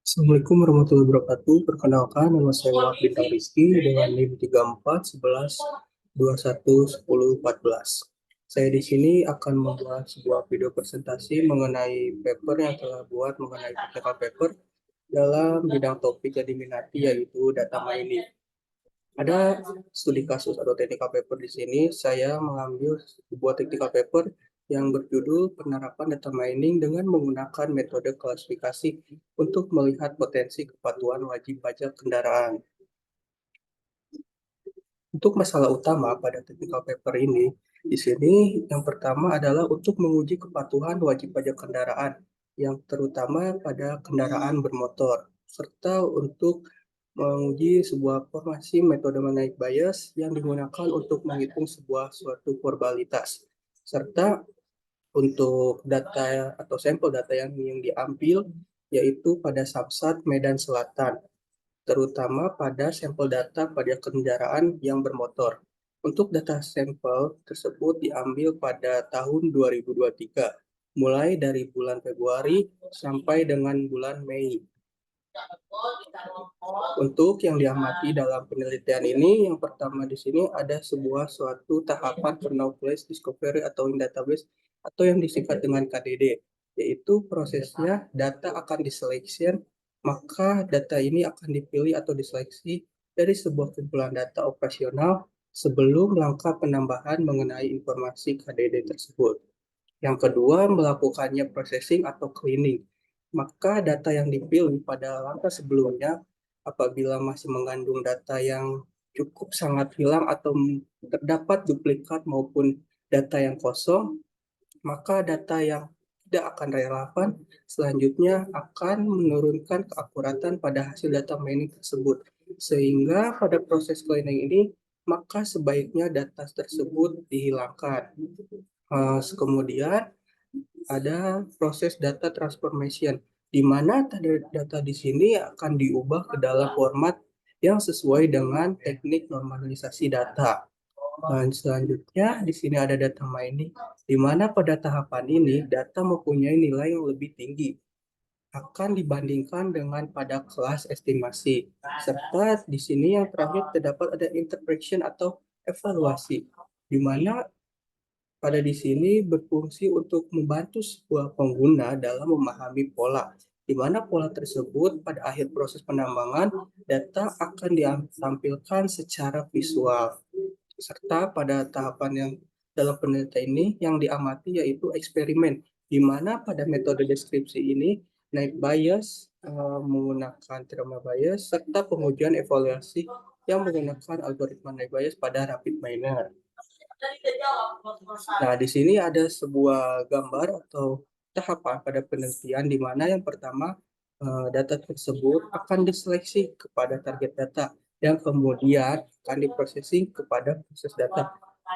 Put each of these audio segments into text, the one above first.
Assalamualaikum warahmatullahi wabarakatuh. Perkenalkan, nama saya Muhammad Bintang Rizky dengan NIM 3411211014. Saya di sini akan membuat sebuah video presentasi mengenai paper yang telah buat mengenai technical paper dalam bidang topik yang diminati yaitu data mining. Ada studi kasus atau technical paper di sini. Saya mengambil sebuah technical paper yang berjudul penerapan data mining dengan menggunakan metode klasifikasi untuk melihat potensi kepatuhan wajib pajak kendaraan. Untuk masalah utama pada technical paper ini, di sini yang pertama adalah untuk menguji kepatuhan wajib pajak kendaraan, yang terutama pada kendaraan bermotor, serta untuk menguji sebuah formasi metode menaik bias yang digunakan untuk menghitung sebuah suatu probabilitas, serta untuk data atau sampel data yang diambil yaitu pada Samsat Medan Selatan, terutama pada sampel data pada kendaraan yang bermotor. Untuk data sampel tersebut diambil pada tahun 2023, mulai dari bulan Februari sampai dengan bulan Mei. Untuk yang diamati dalam penelitian ini, yang pertama di sini ada sebuah suatu tahapan knowledge discovery atau in database atau yang disingkat dengan KDD, yaitu prosesnya data akan diseleksi, maka data ini akan dipilih atau diseleksi dari sebuah kumpulan data operasional sebelum langkah penambahan mengenai informasi KDD tersebut. Yang kedua, melakukannya processing atau cleaning. Maka data yang dipilih pada langkah sebelumnya, apabila masih mengandung data yang cukup sangat hilang atau terdapat duplikat maupun data yang kosong, maka data yang tidak akan relevan selanjutnya akan menurunkan keakuratan pada hasil data mining tersebut. Sehingga pada proses cleaning ini, maka sebaiknya data tersebut dihilangkan. Kemudian ada proses data transformation, di mana data di sini akan diubah ke dalam format yang sesuai dengan teknik normalisasi data. Dan selanjutnya di sini ada data mining, di mana pada tahapan ini data mempunyai nilai yang lebih tinggi akan dibandingkan dengan pada kelas estimasi. Serta di sini yang terakhir terdapat ada interpretation atau evaluasi, di mana pada di sini berfungsi untuk membantu sebuah pengguna dalam memahami pola, di mana pola tersebut pada akhir proses penambangan data akan ditampilkan secara visual. Serta pada tahapan yang dalam penelitian ini yang diamati yaitu eksperimen, di mana pada metode deskripsi ini naik bias menggunakan trauma bias serta pengujian evaluasi yang menggunakan algoritma naik bias pada rapid miner. Nah, di sini ada sebuah gambar atau tahapan pada penelitian di mana yang pertama data tersebut akan diseleksi kepada target data yang kemudian akan diprosesing kepada proses data.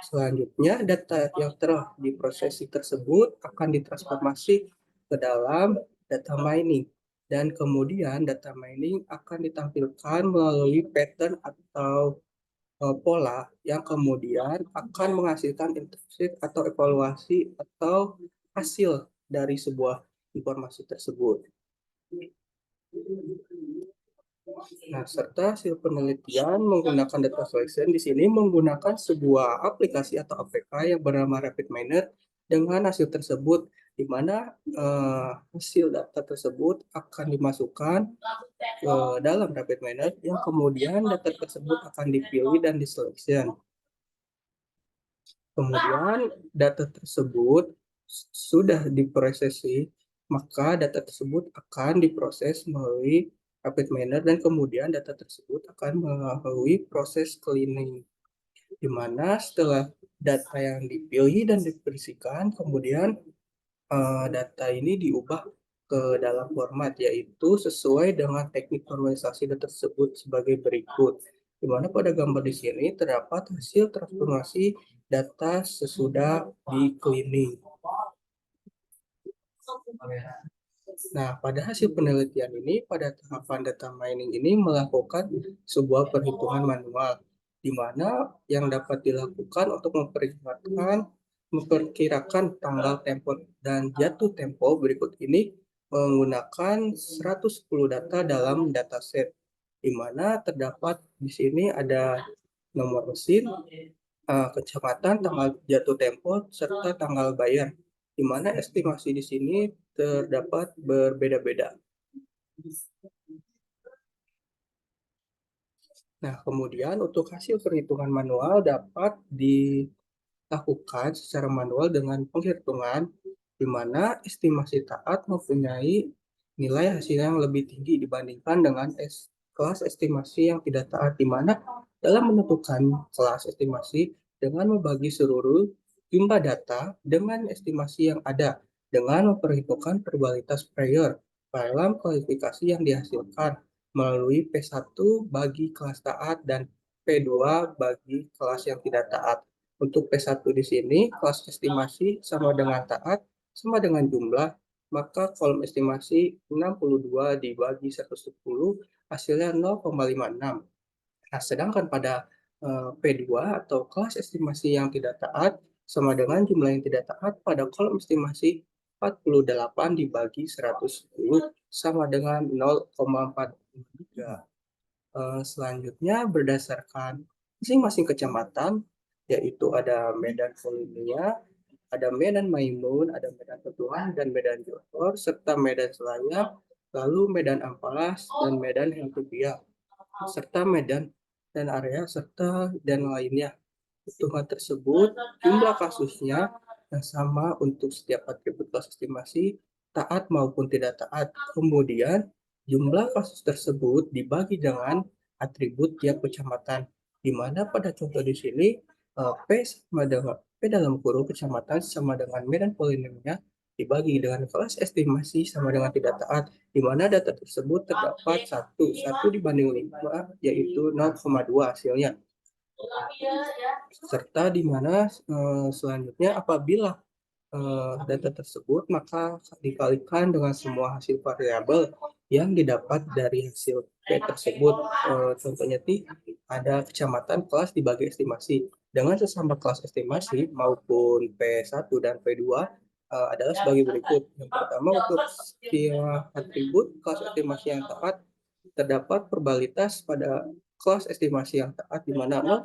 Selanjutnya, data yang telah diprosesi tersebut akan ditransformasi ke dalam data mining. Dan kemudian data mining akan ditampilkan melalui pattern atau pola yang kemudian akan menghasilkan interpret atau evaluasi atau hasil dari sebuah informasi tersebut. Nah, serta hasil penelitian menggunakan data selection di sini menggunakan sebuah aplikasi atau APK yang bernama Rapid Miner. Dengan hasil tersebut, di mana hasil data tersebut akan dimasukkan ke dalam Rapid Miner yang kemudian data tersebut akan dipilih dan diselection. Kemudian data tersebut sudah diprosesi, maka data tersebut akan diproses melalui Rapid Miner dan kemudian data tersebut akan melalui proses cleaning, di mana setelah data yang dipilih dan dibersihkan, kemudian data ini diubah ke dalam format yaitu sesuai dengan teknik normalisasi data tersebut sebagai berikut. Di mana pada gambar di sini terdapat hasil transformasi data sesudah di cleaning. Nah, pada hasil penelitian ini, pada tahapan data mining ini melakukan sebuah perhitungan manual, di mana yang dapat dilakukan untuk memperkirakan tanggal tempo dan jatuh tempo berikut ini menggunakan 110 data dalam dataset, di mana terdapat di sini ada nomor mesin, kecamatan, tanggal jatuh tempo, serta tanggal bayar, di mana estimasi di sini terdapat berbeda-beda. Nah, kemudian untuk hasil perhitungan manual dapat dilakukan secara manual dengan penghitungan di mana estimasi taat mempunyai nilai hasil yang lebih tinggi dibandingkan dengan kelas estimasi yang tidak taat, di mana dalam menentukan kelas estimasi dengan membagi seluruh jumlah data dengan estimasi yang ada dengan memperhitungkan probabilitas prior dalam kualifikasi yang dihasilkan melalui P1 bagi kelas taat dan P2 bagi kelas yang tidak taat. Untuk P1 di sini, kelas estimasi sama dengan taat, sama dengan jumlah, maka kolom estimasi 62 dibagi 110, hasilnya 0,56. Nah, sedangkan pada P2 atau kelas estimasi yang tidak taat, sama dengan jumlah yang tidak taat pada kolom estimasi 48 dibagi 110 sama dengan 0,43. Selanjutnya berdasarkan masing-masing kecamatan, yaitu ada Medan Volumia, ada Medan Maimun, ada Medan Tetuan, dan Medan Johor, serta Medan Selayar, lalu Medan Amplas, dan Medan Heltubiak, serta Medan dan area, serta dan lainnya. Hitungan tersebut, jumlah kasusnya yang sama untuk setiap atribut kelas estimasi, taat maupun tidak taat. Kemudian, jumlah kasus tersebut dibagi dengan atribut tiap kecamatan, di mana pada contoh di sini, P sama dengan P dalam kurung kecamatan sama dengan Medan polinomnya dibagi dengan kelas estimasi sama dengan tidak taat, di mana data tersebut terdapat 1 dibanding 5, yaitu 0,2 hasilnya. Serta di mana selanjutnya apabila data tersebut maka dikalikan dengan semua hasil variabel yang didapat dari hasil P tersebut. Contohnya ada kecamatan kelas dibagi estimasi dengan sesama kelas estimasi maupun P1 dan P2 adalah sebagai berikut. Yang pertama, untuk setiap atribut kelas estimasi yang tepat terdapat probabilitas pada kelas estimasi yang taat di mana 0,2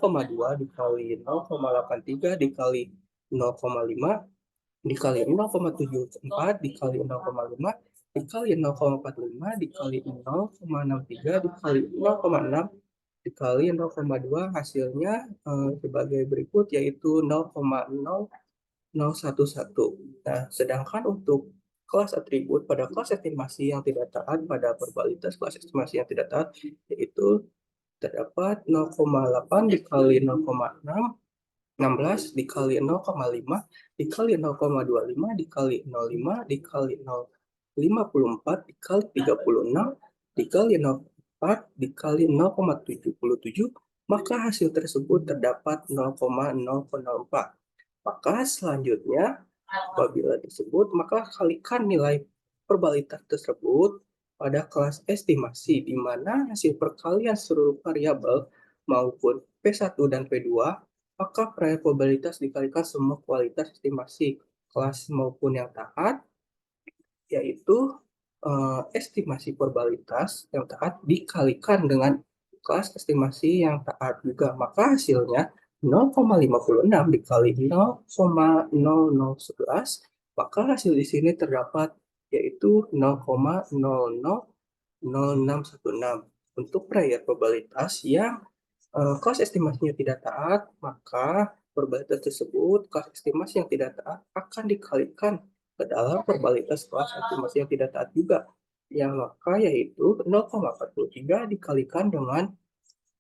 dikali 0,83 dikali 0,5 dikali 0,74 dikali 0,5 dikali 0,45 dikali 0,63 dikali 0,6 dikali 0,2, hasilnya sebagai berikut, yaitu 0,0011. Nah, sedangkan untuk kelas atribut pada kelas estimasi yang tidak taat pada probabilitas kelas estimasi yang tidak taat, yaitu terdapat 0,8 dikali 0,6, 16 dikali 0,5 dikali 0,25 dikali 0,5 dikali 0,54 dikali 36 dikali 0,4 dikali 0,77, maka hasil tersebut terdapat 0,004. Maka selanjutnya apabila disebut, maka kalikan nilai probabilitas tersebut pada kelas estimasi, di mana hasil perkalian seluruh variabel maupun P1 dan P2, maka probabilitas dikalikan semua kualitas estimasi kelas maupun yang taat, yaitu estimasi probabilitas yang taat dikalikan dengan kelas estimasi yang taat juga. Maka hasilnya 0,56 dikali 0,0011, maka hasil di sini terdapat yaitu 0,000616. Untuk prior probabilitas yang kelas estimasinya tidak taat, maka probabilitas tersebut, kelas estimasi yang tidak taat akan dikalikan ke dalam probabilitas kelas estimasi yang tidak taat juga. Yang maka yaitu 0,43 dikalikan dengan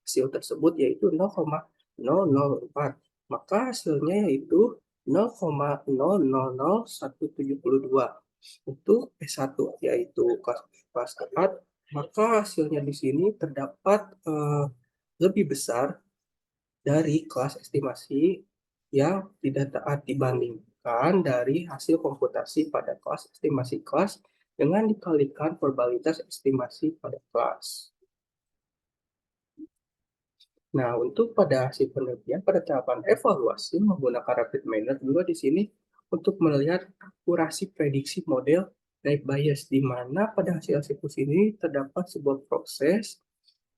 hasil tersebut, yaitu 0,004. Maka hasilnya yaitu 0,000172. Untuk P1 yaitu kelas taat, maka hasilnya di sini terdapat lebih besar dari kelas estimasi yang tidak taat dibandingkan dari hasil komputasi pada kelas estimasi kelas dengan dikalikan probabilitas estimasi pada kelas. Nah, untuk pada hasil penelitian pada tahapan evaluasi menggunakan rapid manner juga di sini untuk melihat akurasi prediksi model naive bias, di mana pada hasil siklus ini terdapat sebuah proses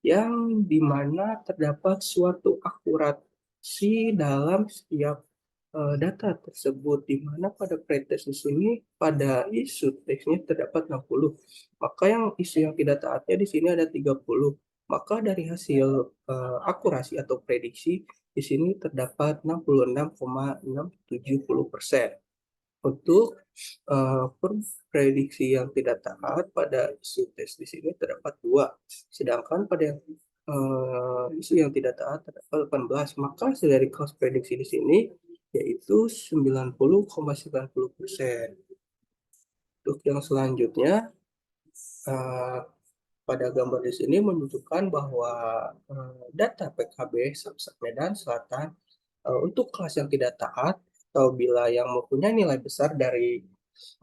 yang dimana terdapat suatu akurasi dalam setiap data tersebut, di mana pada pretest di sini pada isu teksnya terdapat 60, maka yang isu yang tidak taatnya di sini ada 30. Maka dari hasil akurasi atau prediksi di sini terdapat 66,670%. Untuk prediksi yang tidak taat pada isu tes di sini terdapat 2, sedangkan pada isu yang tidak taat terdapat 18. Maka hasil dari cross prediksi di sini yaitu 90,90%. Untuk yang selanjutnya, pada gambar di sini menunjukkan bahwa data PKB Samsat Medan Selatan untuk kelas yang tidak taat atau bila yang mempunyai nilai besar dari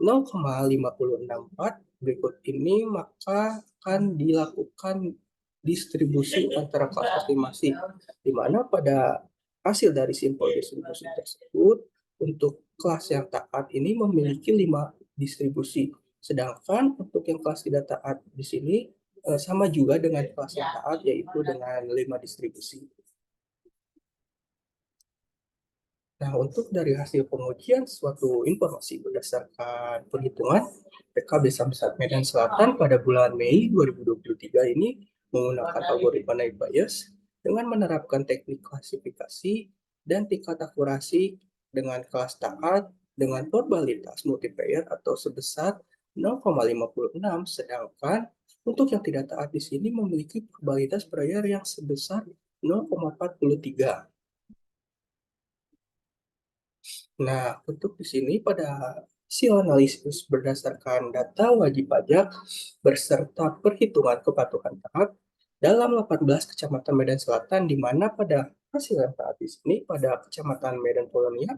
0,5064 berikut ini, maka akan dilakukan distribusi antara kelas estimasi, di mana pada hasil dari simpel distribusi tersebut untuk kelas yang taat ini memiliki 5 distribusi, sedangkan untuk yang kelas tidak taat di sini sama juga dengan kelas yang taat, yaitu dengan 5 distribusi. Nah, untuk dari hasil pengujian suatu informasi berdasarkan perhitungan PKB Samsat Medan Selatan pada bulan Mei 2023 ini menggunakan algoritma naive Bayes dengan menerapkan teknik klasifikasi dan tingkat akurasi dengan kelas taat dengan probabilitas multiplier atau sebesar 0,56, sedangkan untuk yang tidak taat di sini memiliki probabilitas prior yang sebesar 0,43. Nah, untuk di sini pada hasil analisis berdasarkan data wajib pajak beserta perhitungan kepatuhan taat dalam 18 Kecamatan Medan Selatan, di mana pada hasil yang taat di sini pada Kecamatan Medan Polonia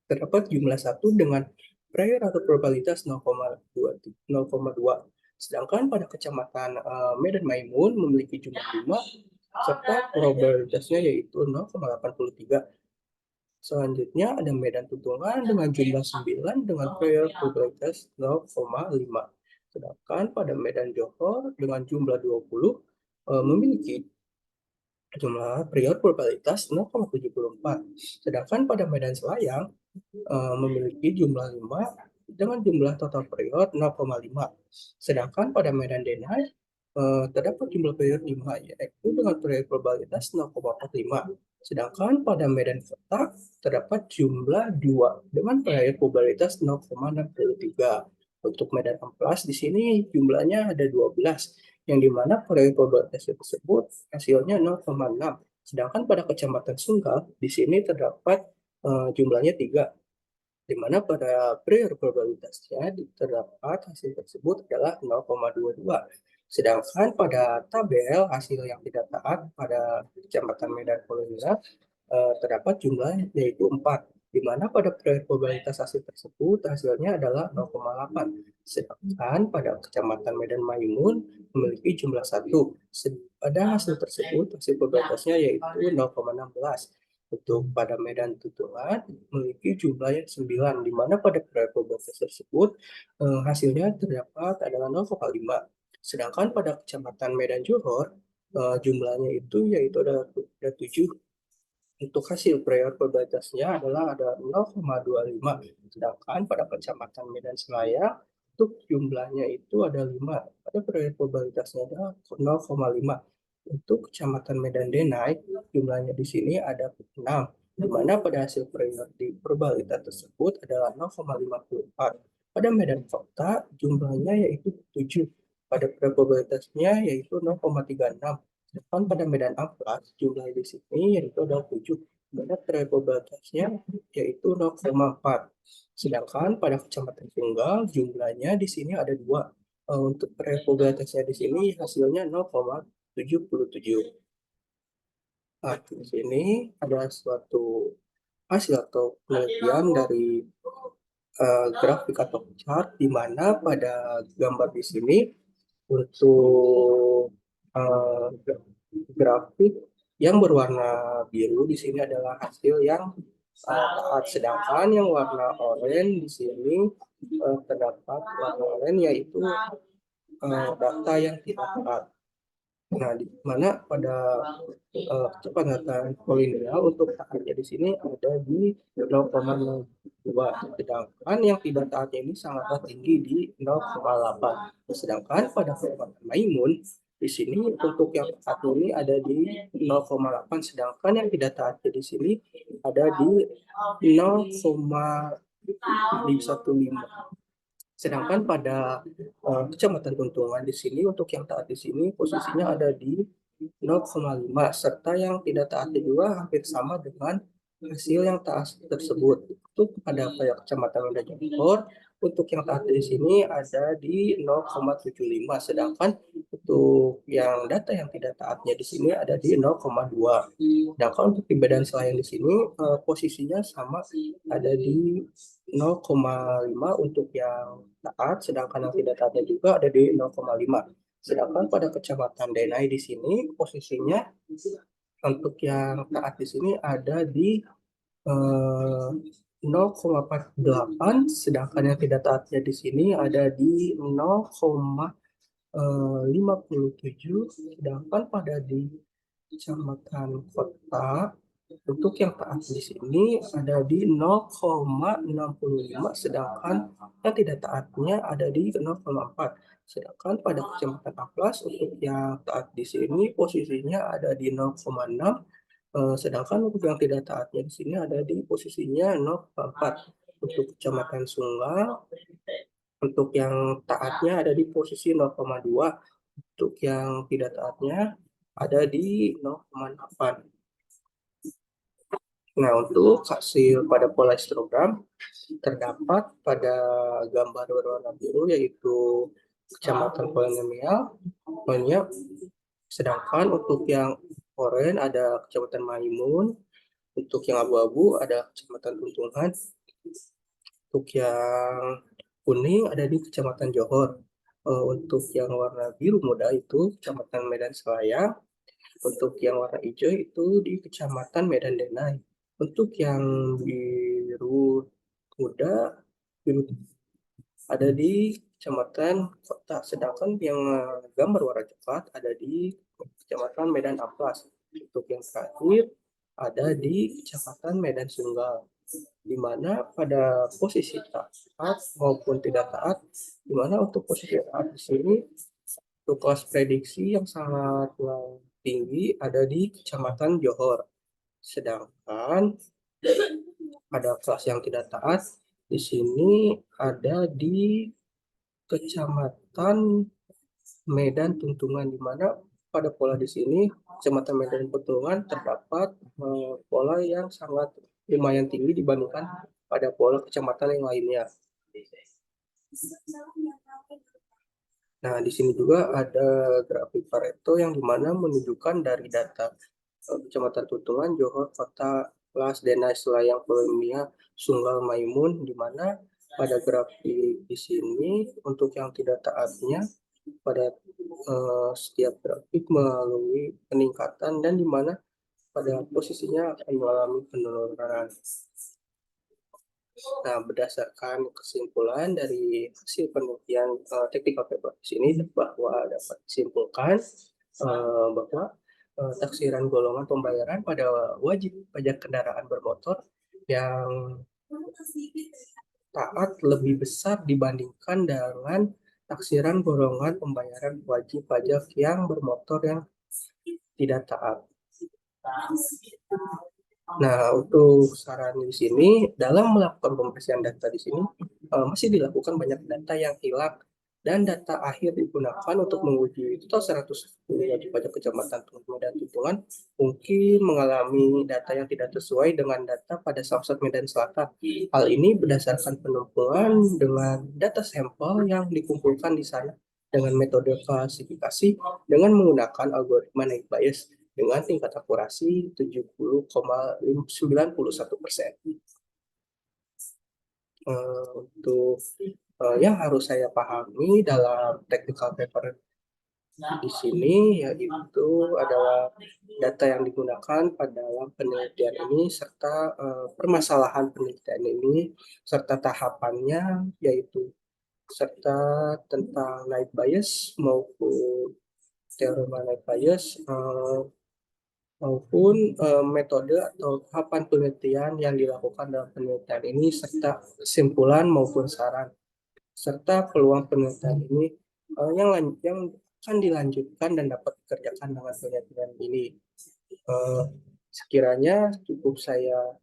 terdapat jumlah 1 dengan prior atau probabilitas 0,2. Sedangkan pada Kecamatan Medan Maimun memiliki jumlah 5 serta probabilitasnya yaitu 0,83. Selanjutnya ada Medan Tuntungan dengan jumlah 9 dengan prior probabilitas 0,5. Sedangkan pada Medan Johor dengan jumlah 20 memiliki jumlah prior probabilitas 0,74. Sedangkan pada Medan Selayang memiliki jumlah 5 dengan jumlah total prior 0,5. Sedangkan pada Medan Denai terdapat jumlah prior 5, yaitu dengan prior probabilitas 0,45. Sedangkan pada Medan Kota terdapat jumlah 2 dengan prior probabilitas 0,63. Untuk Medan Amplas di sini jumlahnya ada 12, yang dimana prior probabilitas tersebut hasilnya 0,6. Sedangkan pada Kecamatan Sunggal di sini terdapat jumlahnya 3, di mana pada prior probabilitasnya terdapat hasil tersebut adalah 0,22. Sedangkan pada tabel hasil yang tidak taat pada Kecamatan Medan Polonia terdapat jumlah yaitu 4, di mana pada prior probabilitas hasil tersebut hasilnya adalah 0,8. Sedangkan pada Kecamatan Medan Maimun memiliki jumlah 1. Pada hasil tersebut hasil probabilitasnya yaitu 0,16. Untuk pada Medan Tuntungan memiliki jumlahnya 9, di mana pada prior probabilitas tersebut hasilnya terdapat adalah 0,5. Sedangkan pada Kecamatan Medan Johor jumlahnya itu yaitu ada 7. Untuk hasil prior probabilitasnya adalah ada 0,25. Sedangkan pada Kecamatan Medan Selayang untuk jumlahnya itu ada 5. Pada prior probabilitasnya ada 0,5. Untuk Kecamatan Medan Denai jumlahnya di sini ada 6, di mana pada hasil prior di probabilitas tersebut adalah 0,54. Pada Medan Kota jumlahnya yaitu 7. Pada probabilitasnya yaitu 0,36. Sedangkan pada Medan Amplas jumlah di sini yaitu ada 7, mana probabilitasnya yaitu 0,4. Sedangkan pada Kecamatan Tunggal jumlahnya di sini ada 2. Untuk probabilitasnya di sini hasilnya 0,77. Nah, di sini ada suatu hasil atau penelitian dari grafik atau chart, di mana pada gambar di sini untuk grafik yang berwarna biru di sini adalah hasil yang taat, sedangkan yang warna oranye di sini terdapat warna oranye, yaitu data yang tidak tepat. Nah, di mana pada kecepatan polinomial untuk taatnya di sini ada di 0,02, sedangkan yang tidak taatnya ini sangatlah tinggi di 0,8. Sedangkan pada kecepatan Maimun di sini untuk yang taatnya ini ada di 0,8, sedangkan yang tidak taatnya di sini ada di 0,15. Sedangkan pada kecamatan Tuntungan di sini untuk yang taat di sini posisinya ada di 0,5, serta yang tidak taatnya juga hampir sama dengan hasil yang taat tersebut. Untuk pada kecamatan Lunda Johor, untuk yang taat di sini ada di 0,75, sedangkan untuk yang data yang tidak taatnya di sini ada di 0,2. Sedangkan untuk perbedaan selain di sini posisinya sama, ada di 0,5 untuk yang taat, sedangkan yang tidak taatnya juga ada di 0,5. Sedangkan pada kecamatan Denai di sini posisinya untuk yang taat di sini ada di 0,48, sedangkan yang tidak taatnya di sini ada di 0,57, sedangkan pada di kecamatan Kota untuk yang taat di sini ada di 0,65, sedangkan yang tidak taatnya ada di 0,4. Sedangkan pada kecamatan Amplas untuk yang taat di sini posisinya ada di 0,6, sedangkan untuk yang tidak taatnya di sini ada di posisinya 0,4. Untuk kecamatan Sunggal untuk yang taatnya ada di posisi 0,2, untuk yang tidak taatnya ada di 0,8. Nah, untuk hasil pada pola histogram terdapat pada gambar berwarna biru, yaitu kecamatan polinomial banyak, sedangkan untuk yang oranye ada kecamatan Maimun, untuk yang abu-abu ada kecamatan Tuntungan, untuk yang kuning ada di kecamatan Johor, untuk yang warna biru muda itu kecamatan Medan Selayang, untuk yang warna hijau itu di kecamatan Medan Denai. Untuk yang biru muda, biru ada di kecamatan Kota, sedangkan yang gambar warna coklat ada di kecamatan Medan Amplas. Untuk yang terakhir ada di kecamatan Medan Sunggal, di mana pada posisi taat maupun tidak taat, di mana untuk posisi taat di sini untuk kelas prediksi yang sangat tinggi ada di kecamatan Johor, sedangkan pada kelas yang tidak taat di sini ada di kecamatan Medan Tuntungan, di mana pada pola di sini kecamatan Medan Tuntungan terdapat pola yang sangat lumayan tinggi dibandingkan pada pola kecamatan yang lainnya. Nah, di sini juga ada grafik Pareto yang dimana menunjukkan dari data Kecamatan Tuntungan, Johor, Kota, Las, Denai, Selayang, Polemia, Sunggal, Maimun, di mana pada grafik di sini untuk yang tidak taatnya pada setiap grafik melalui peningkatan, dan di mana pada posisinya akan mengalami penurunan. Nah, berdasarkan kesimpulan dari hasil penelitian technical paper di sini, bahwa dapat disimpulkan bahwa taksiran golongan pembayaran pada wajib pajak kendaraan bermotor yang taat lebih besar dibandingkan dengan taksiran golongan pembayaran wajib pajak yang bermotor yang tidak taat. Nah, untuk saran di sini dalam melakukan pembersihan data di sini masih dilakukan banyak data yang hilang, dan data akhir digunakan untuk menguji total 110 wajib pajak kecamatan Medan Tuntungan mungkin mengalami data yang tidak sesuai dengan data pada Samsat Medan Selatan. Hal ini berdasarkan penumpukan dengan data sampel yang dikumpulkan di sana dengan metode klasifikasi dengan menggunakan algoritma naik bias dengan tingkat akurasi 70,91%. Untuk yang harus saya pahami dalam technical paper di sini yaitu adalah data yang digunakan pada dalam penelitian ini serta permasalahan penelitian ini serta tahapannya, yaitu serta tentang night bias maupun teorema night bias, maupun metode atau tahapan penelitian yang dilakukan dalam penelitian ini serta kesimpulan maupun saran serta peluang penelitian ini yang akan dilanjutkan dan dapat dikerjakan dengan penelitian ini. Eh, Sekiranya cukup saya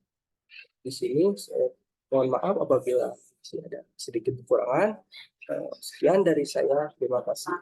di sini. Saya mohon maaf apabila masih ada sedikit kekurangan. Sekian dari saya. Terima kasih.